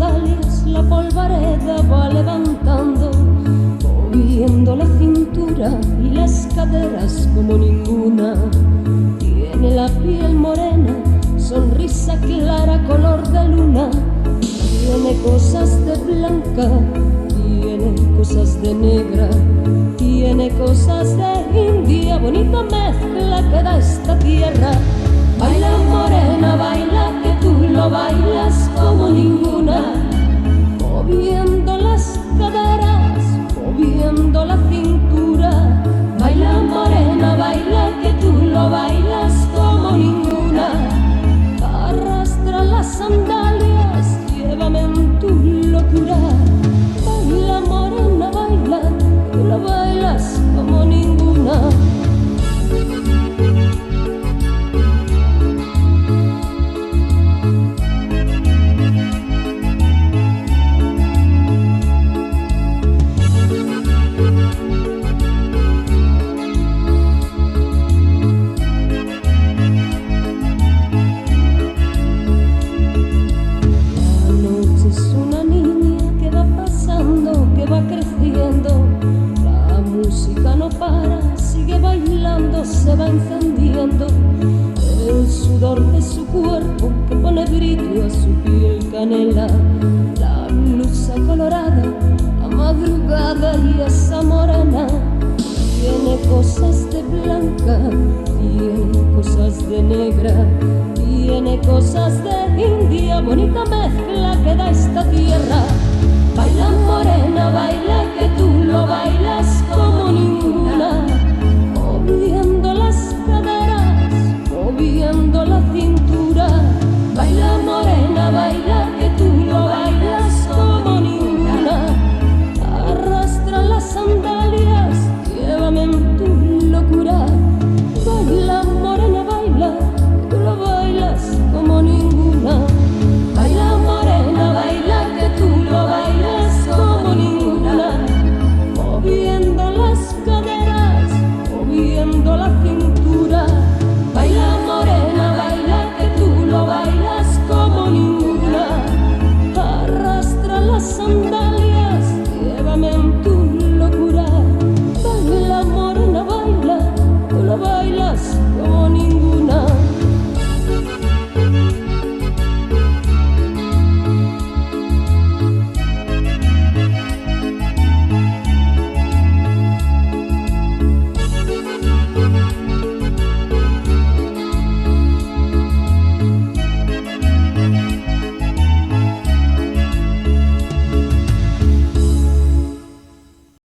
sandalias la polvareda va levantando, moviendo la cintura y las caderas como ninguna. Tiene la piel morena, sonrisa clara, color de luna. Tiene cosas de blanca, tiene cosas de negra, tiene cosas de india, bonita mezcla que da esta tierra. Baila morena, baila que tú lo bailas como ninguna, moviendo las caderas, moviendo la cintura. Baila morena, baila que tú lo bailas como ninguna. Arrastra las sandalias, llévame en tu locura. Baila morena, baila, tú lo bailas como ninguna. Se va encendiendo el sudor de su cuerpo que pone brillo a su piel canela. La blusa colorada, la madrugada y esa morena. Tiene cosas de blanca, tiene cosas de negra, tiene cosas de india, bonita mezcla